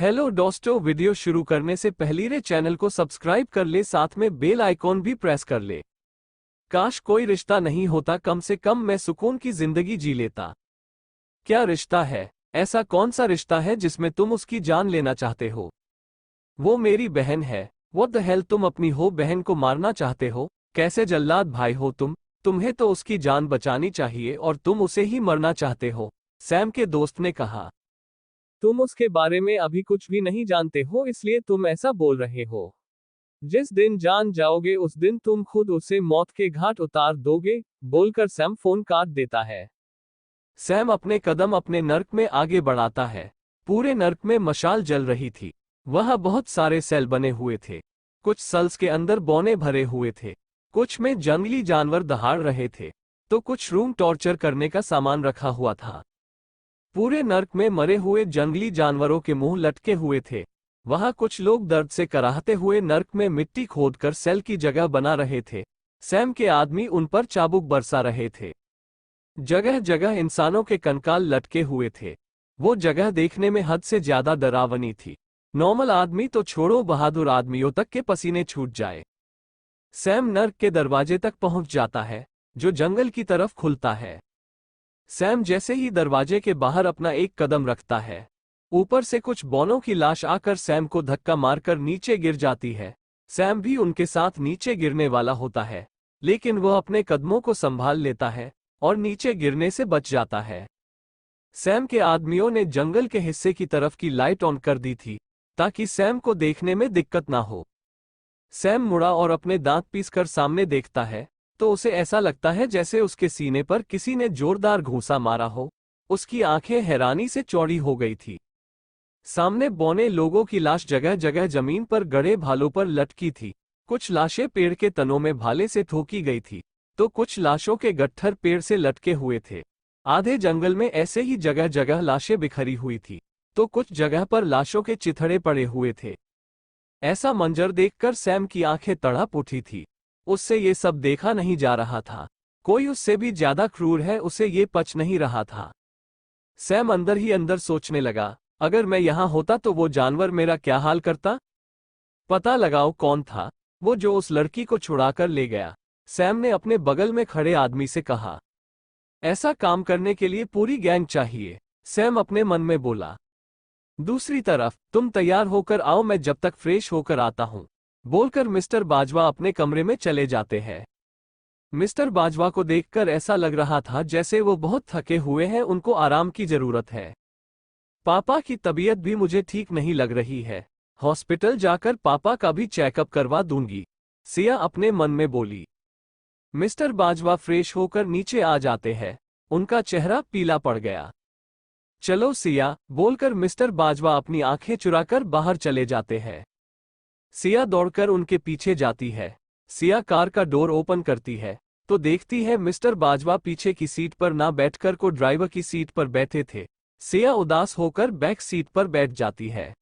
Hello दोस्तों, video शुरू करने से पहले रे चैनल को सब्सक्राइब कर ले, साथ में बेल आइकॉन भी प्रेस कर ले। काश कोई रिश्ता नहीं होता, कम से कम मैं सुकून की जिंदगी जी लेता। क्या रिश्ता है? ऐसा कौन सा रिश्ता है जिसमें तुम उसकी जान लेना चाहते हो? वो मेरी बहन है। व्हाट द हेल, तुम अपनी हो बहन को मारना चाहते हो? कैसे जल्लाद भाई हो तुम? तुम्हें तो उसकी जान बचानी चाहिए और तुम उसे ही मरना चाहते हो, सैम के दोस्त ने कहा। तुम उसके बारे में अभी कुछ भी नहीं जानते हो, इसलिए तुम ऐसा बोल रहे हो। जिस दिन जान जाओगे उस दिन तुम खुद उसे मौत के घाट उतार दोगे, बोलकर सैम फोन काट देता है। सैम अपने कदम अपने नर्क में आगे बढ़ाता है। पूरे नर्क में मशाल जल रही थी। वह बहुत सारे सेल बने हुए थे। कुछ सेल्स के अंदर बौने भरे हुए थे, कुछ में जंगली जानवर दहाड़ रहे थे, तो कुछ रूम टॉर्चर करने का सामान रखा हुआ था। पूरे नर्क में मरे हुए जंगली जानवरों के मुंह लटके हुए थे। वहां कुछ लोग दर्द से कराहते हुए नर्क में मिट्टी खोदकर सेल की जगह बना रहे थे। सैम के आदमी उन पर चाबुक बरसा रहे थे। जगह जगह इंसानों के कंकाल लटके हुए थे। वो जगह देखने में हद से ज्यादा डरावनी थी। नॉर्मल आदमी तो छोड़ो, बहादुर आदमियों तक के पसीने छूट जाए। सैम नर्क के दरवाजे तक पहुंच जाता है, जो जंगल की तरफ खुलता है। सैम जैसे ही दरवाजे के बाहर अपना एक कदम रखता है, ऊपर से कुछ बौनों की लाश आकर सैम को धक्का मारकर नीचे गिर जाती है। सैम भी उनके साथ नीचे गिरने वाला होता है, लेकिन वह अपने कदमों को संभाल लेता है और नीचे गिरने से बच जाता है। सैम के आदमियों ने जंगल के हिस्से की तरफ की लाइट ऑन कर दी थी, ताकि सैम को देखने में दिक्कत ना हो। सैम मुड़ा और अपने दांत पीसकर सामने देखता है, तो उसे ऐसा लगता है जैसे उसके सीने पर किसी ने जोरदार घूंसा मारा हो। उसकी आंखें हैरानी से चौड़ी हो गई थी। सामने बौने लोगों की लाश जगह जगह जमीन पर गड़े भालों पर लटकी थी। कुछ लाशें पेड़ के तनों में भाले से ठोकी गई थी, तो कुछ लाशों के गट्ठर पेड़ से लटके हुए थे। आधे जंगल में ऐसे ही जगह जगह लाशें बिखरी हुई थी, तो कुछ जगह पर लाशों के चिथड़े पड़े हुए थे। ऐसा मंजर देखकर सैम की आंखें तड़प उठी थी। उससे ये सब देखा नहीं जा रहा था। कोई उससे भी ज्यादा क्रूर है, उसे ये पच नहीं रहा था। सैम अंदर ही अंदर सोचने लगा, अगर मैं यहां होता तो वो जानवर मेरा क्या हाल करता। पता लगाओ कौन था वो जो उस लड़की को छुड़ाकर ले गया, सैम ने अपने बगल में खड़े आदमी से कहा। ऐसा काम करने के लिए पूरी गैंग चाहिए, सैम अपने मन में बोला। दूसरी तरफ, तुम तैयार होकर आओ, मैं जब तक फ्रेश होकर आता हूं, बोलकर मिस्टर बाजवा अपने कमरे में चले जाते हैं। मिस्टर बाजवा को देखकर ऐसा लग रहा था जैसे वो बहुत थके हुए हैं, उनको आराम की जरूरत है। पापा की तबीयत भी मुझे ठीक नहीं लग रही है, हॉस्पिटल जाकर पापा का भी चेकअप करवा दूंगी, सिया अपने मन में बोली। मिस्टर बाजवा फ्रेश होकर नीचे आ जाते हैं। उनका चेहरा पीला पड़ गया। चलो सिया, बोलकर मिस्टर बाजवा अपनी आंखें चुराकर बाहर चले जाते हैं। सिया दौड़कर उनके पीछे जाती है। सिया कार का डोर ओपन करती है, तो देखती है मिस्टर बाजवा पीछे की सीट पर ना बैठकर को ड्राइवर की सीट पर बैठे थे। सिया उदास होकर बैक सीट पर बैठ जाती है।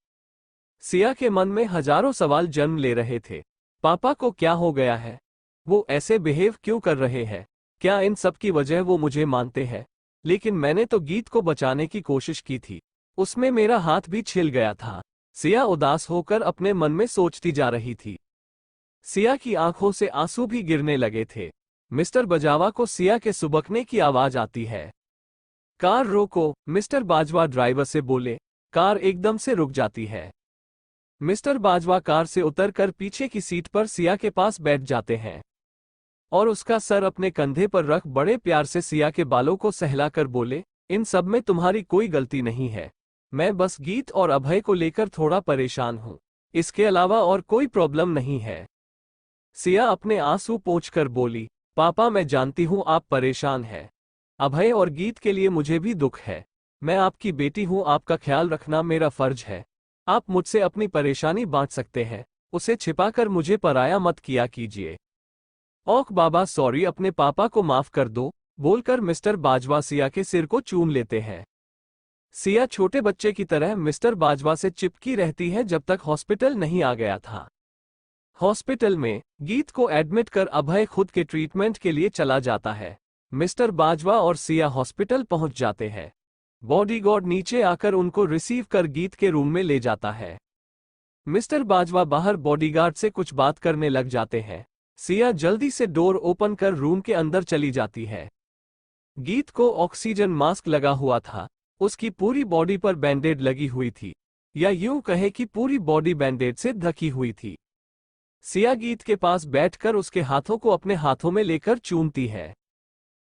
सिया के मन में हजारों सवाल जन्म ले रहे थे। पापा को क्या हो गया है? वो ऐसे बिहेव क्यों कर रहे हैं? क्या इन सब की वजह वो मुझे मानते हैं? लेकिन मैंने तो गीत को बचाने की कोशिश की थी, उसमें मेरा हाथ भी छिल गया था। सिया उदास होकर अपने मन में सोचती जा रही थी। सिया की आंखों से आंसू भी गिरने लगे थे। मिस्टर बाजवा को सिया के सुबकने की आवाज आती है। कार रोको, मिस्टर बाजवा ड्राइवर से बोले। कार एकदम से रुक जाती है। मिस्टर बाजवा कार से उतरकर पीछे की सीट पर सिया के पास बैठ जाते हैं और उसका सर अपने कंधे पर रख बड़े प्यार से सिया के बालों को सहलाकर बोले, इन सब में तुम्हारी कोई गलती नहीं है। मैं बस गीत और अभय को लेकर थोड़ा परेशान हूं, इसके अलावा और कोई प्रॉब्लम नहीं है। सिया अपने आंसू पोंछकर बोली, पापा मैं जानती हूं आप परेशान हैं। अभय और गीत के लिए मुझे भी दुख है। मैं आपकी बेटी हूं, आपका ख्याल रखना मेरा फर्ज है। आप मुझसे अपनी परेशानी बांट सकते हैं, उसे छिपाकर मुझे पराया मत किया कीजिए। ओक बाबा सॉरी, अपने पापा को माफ कर दो, बोलकर मिस्टर बाजवा सिया के सिर को चूम लेते हैं। सिया छोटे बच्चे की तरह मिस्टर बाजवा से चिपकी रहती है जब तक हॉस्पिटल नहीं आ गया था। हॉस्पिटल में गीत को एडमिट कर अभय खुद के ट्रीटमेंट के लिए चला जाता है। मिस्टर बाजवा और सिया हॉस्पिटल पहुंच जाते हैं। बॉडीगार्ड नीचे आकर उनको रिसीव कर गीत के रूम में ले जाता है। मिस्टर बाजवा बाहर बॉडीगार्ड से कुछ बात करने लग जाते हैं। सिया जल्दी से डोर ओपन कर रूम के अंदर चली जाती है। गीत को ऑक्सीजन मास्क लगा हुआ था, उसकी पूरी बॉडी पर बैंडेड लगी हुई थी, या यूं कहे कि पूरी बॉडी बैंडेड से ढकी हुई थी। सिया गीत के पास बैठकर उसके हाथों को अपने हाथों में लेकर चूमती है।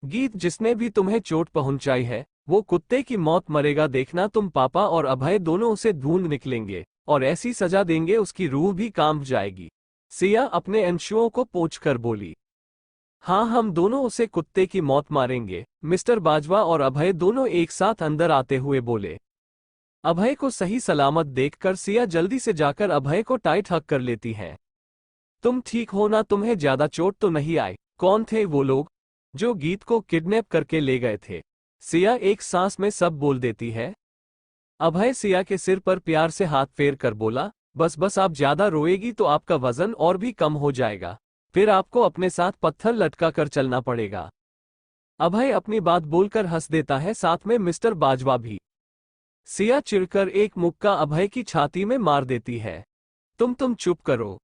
गीत, जिसने भी तुम्हें चोट पहुंचाई है वो कुत्ते की मौत मरेगा, देखना तुम पापा और अभय दोनों उसे ढूंढ निकलेंगे और ऐसी सजा देंगे उसकी रूह भी कांप जाएगी। सिया अपने अंशुओं को पोंछकर बोली। हाँ, हम दोनों उसे कुत्ते की मौत मारेंगे, मिस्टर बाजवा और अभय दोनों एक साथ अंदर आते हुए बोले। अभय को सही सलामत देखकर सिया जल्दी से जाकर अभय को टाइट हक कर लेती है। तुम ठीक हो ना, तुम्हें ज्यादा चोट तो नहीं आई? कौन थे वो लोग जो गीत को किडनैप करके ले गए थे? सिया एक सांस में सब बोल देती है। अभय सिया के सिर पर प्यार से हाथ फेर कर बोला, बस बस, आप ज्यादा रोएगी तो आपका वजन और भी कम हो जाएगा, फिर आपको अपने साथ पत्थर लटका कर चलना पड़ेगा। अभय अपनी बात बोलकर हंस देता है, साथ में मिस्टर बाजवा भी। सिया चिढ़कर एक मुक्का अभय की छाती में मार देती है। तुम चुप करो।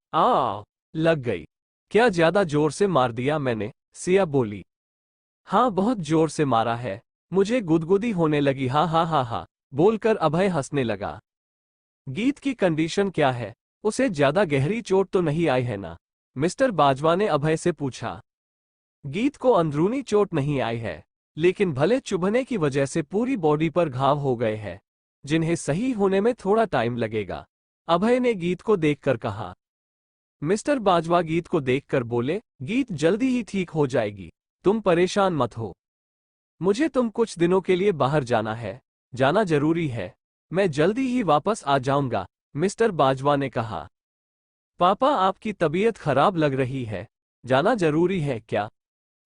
लग गई। क्या ज्यादा जोर से मार दिया मैंने? सिया बोली। हाँ, बहुत जोर से मारा है, मुझे गुदगुदी होने लगी। हा हा हा हा, बोलकर अभय हंसने लगा। गीत की कंडीशन क्या है? उसे ज्यादा गहरी चोट तो नहीं आई है ना? मिस्टर बाजवा ने अभय से पूछा। गीत को अंदरूनी चोट नहीं आई है, लेकिन भले चुभने की वजह से पूरी बॉडी पर घाव हो गए हैं, जिन्हें सही होने में थोड़ा टाइम लगेगा, अभय ने गीत को देखकर कहा। मिस्टर बाजवा गीत को देखकर बोले, गीत जल्दी ही ठीक हो जाएगी, तुम परेशान मत हो। मुझे तुम कुछ दिनों के लिए बाहर जाना है, जाना जरूरी है, मैं जल्दी ही वापस आ जाऊंगा, मिस्टर बाजवा ने कहा। पापा, आपकी तबीयत खराब लग रही है, जाना जरूरी है क्या?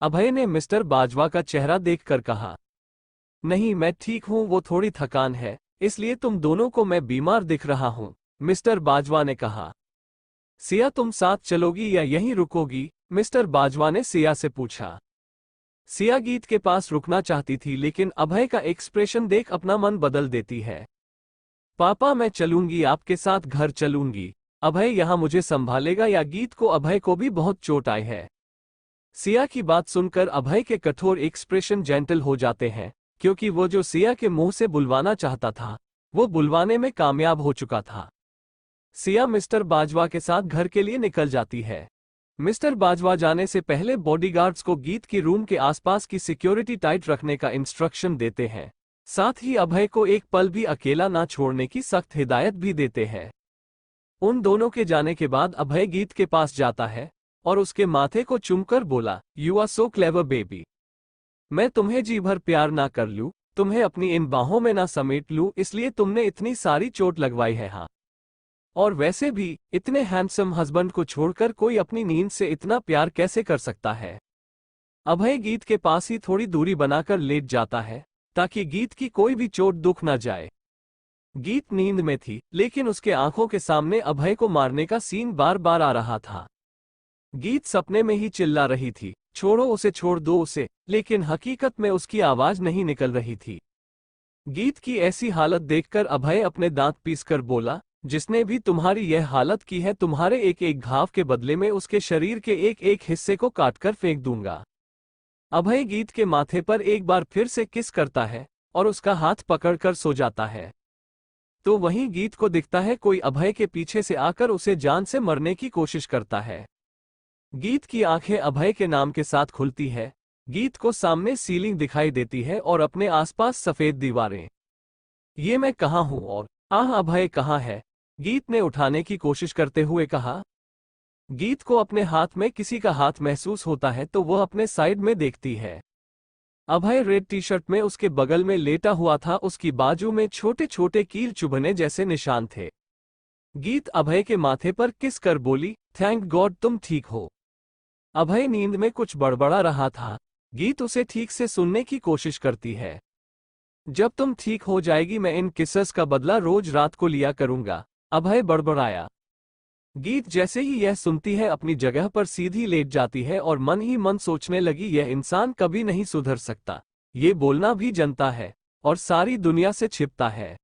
अभय ने मिस्टर बाजवा का चेहरा देखकर कहा। नहीं, मैं ठीक हूं, वो थोड़ी थकान है, इसलिए तुम दोनों को मैं बीमार दिख रहा हूं, मिस्टर बाजवा ने कहा। सिया, तुम साथ चलोगी या यहीं रुकोगी? मिस्टर बाजवा ने सिया से पूछा। सिया गीत के पास रुकना चाहती थी, लेकिन अभय का एक्सप्रेशन देख अपना मन बदल देती है। पापा, मैं चलूंगी, आपके साथ घर चलूंगी, अभय यहां मुझे संभालेगा या? गीत को अभय को भी बहुत चोट आई है। सिया की बात सुनकर अभय के कठोर एक्सप्रेशन जेंटल हो जाते हैं, क्योंकि वो जो सिया के मुंह से बुलवाना चाहता था वो बुलवाने में कामयाब हो चुका था। सिया मिस्टर बाजवा के साथ घर के लिए निकल जाती है। मिस्टर बाजवा जाने से पहले बॉडीगार्ड्स को गीत की रूम के आसपास की सिक्योरिटी टाइट रखने का इंस्ट्रक्शन देते हैं, साथ ही अभय को एक पल भी अकेला ना छोड़ने की सख्त हिदायत भी देते हैं। उन दोनों के जाने के बाद अभय गीत के पास जाता है और उसके माथे को चूमकर बोला, you are so clever baby. मैं तुम्हें जी भर प्यार ना कर लूं, तुम्हें अपनी इन बाहों में ना समेट लूं, इसलिए तुमने इतनी सारी चोट लगवाई है। हाँ, और वैसे भी इतने हैंडसम हस्बैंड को छोड़कर कोई अपनी नींद से इतना प्यार कैसे कर सकता है? अभय गीत के पास ही थोड़ी दूरी बनाकर लेट जाता है, ताकि गीत की कोई भी चोट दुख ना जाए। गीत नींद में थी, लेकिन उसके आंखों के सामने अभय को मारने का सीन बार बार आ रहा था। गीत सपने में ही चिल्ला रही थी, छोड़ो उसे, छोड़ दो उसे, लेकिन हकीकत में उसकी आवाज नहीं निकल रही थी। गीत की ऐसी हालत देखकर अभय अपने दांत पीसकर बोला, जिसने भी तुम्हारी यह हालत की है, तुम्हारे एक एक घाव के बदले में उसके शरीर के एक एक हिस्से को काटकर फेंक दूंगा। अभय गीत के माथे पर एक बार फिर से किस करता है और उसका हाथ पकड़कर सो जाता है। तो वहीं गीत को दिखता है कोई अभय के पीछे से आकर उसे जान से मरने की कोशिश करता है। गीत की आंखें अभय के नाम के साथ खुलती है। गीत को सामने सीलिंग दिखाई देती है और अपने आसपास सफेद दीवारें। ये मैं कहाँ हूं और अभय कहाँ है? गीत ने उठाने की कोशिश करते हुए कहा। गीत को अपने हाथ में किसी का हाथ महसूस होता है तो वह अपने साइड में देखती है। अभय रेड टी शर्ट में उसके बगल में लेटा हुआ था, उसकी बाजू में छोटे छोटे कील चुभने जैसे निशान थे। गीत अभय के माथे पर किस कर बोली, थैंक गॉड तुम ठीक हो। अभय नींद में कुछ बड़बड़ा रहा था। गीत उसे ठीक से सुनने की कोशिश करती है। जब तुम ठीक हो जाएगी मैं इन किसेस का बदला रोज रात को लिया करूंगा, अभय बड़बड़ाया। गीत जैसे ही यह सुनती है अपनी जगह पर सीधी लेट जाती है और मन ही मन सोचने लगी, यह इंसान कभी नहीं सुधर सकता, ये बोलना भी जानता है, और सारी दुनिया से छिपता है।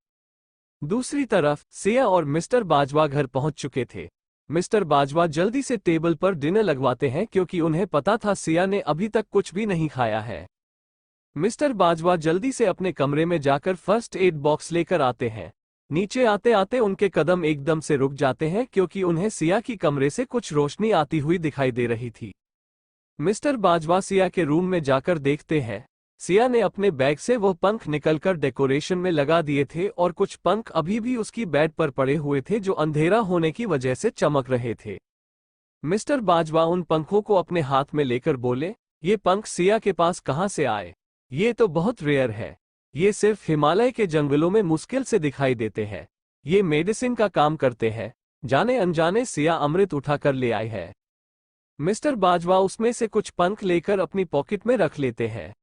दूसरी तरफ सिया और मिस्टर बाजवा घर पहुंच चुके थे। मिस्टर बाजवा जल्दी से टेबल पर डिनर लगवाते हैं क्योंकि उन्हें पता था सिया ने अभी तक कुछ भी नहीं खाया है। मिस्टर बाजवा जल्दी से अपने कमरे में जाकर फर्स्ट एड बॉक्स लेकर आते हैं। नीचे आते आते उनके कदम एकदम से रुक जाते हैं क्योंकि उन्हें सिया की कमरे से कुछ रोशनी आती हुई दिखाई दे रही थी। मिस्टर बाजवा सिया के रूम में जाकर देखते हैं, सिया ने अपने बैग से वो पंख निकलकर डेकोरेशन में लगा दिए थे और कुछ पंख अभी भी उसकी बेड पर पड़े हुए थे जो अंधेरा होने की वजह से चमक रहे थे। मिस्टर बाजवा उन पंखों को अपने हाथ में लेकर बोले, ये पंख सिया के पास कहाँ से आए? ये तो बहुत रेयर है। ये सिर्फ हिमालय के जंगलों में मुश्किल से दिखाई देते हैं। ये मेडिसिन का काम करते हैं। जाने अनजाने सिया अमृत उठाकर ले आए है। मिस्टर बाजवा उसमें से कुछ पंख लेकर अपनी पॉकेट में रख लेते हैं।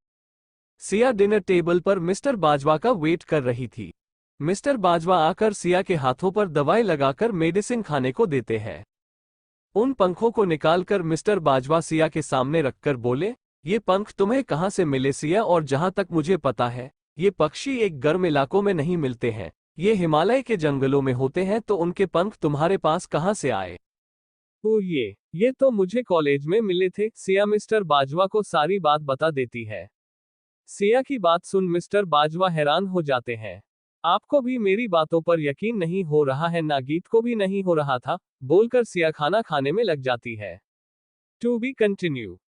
सिया डिनर टेबल पर मिस्टर बाजवा का वेट कर रही थी। मिस्टर बाजवा आकर सिया के हाथों पर दवाई लगाकर मेडिसिन खाने को देते हैं। उन पंखों को निकालकर मिस्टर बाजवा सिया के सामने रखकर बोले, ये पंख तुम्हें कहाँ से मिले सिया? और जहां तक मुझे पता है ये पक्षी एक गर्म इलाकों में नहीं मिलते हैं, ये हिमालय के जंगलों में होते हैं, तो उनके पंख तुम्हारे पास कहाँ से आए? तो ये तो मुझे कॉलेज में मिले थे। सिया मिस्टर बाजवा को सारी बात बता देती है। सिया की बात सुन मिस्टर बाजवा हैरान हो जाते हैं। आपको भी मेरी बातों पर यकीन नहीं हो रहा है ना? गीत को भी नहीं हो रहा था, बोलकर सिया खाना खाने में लग जाती है। To be continue.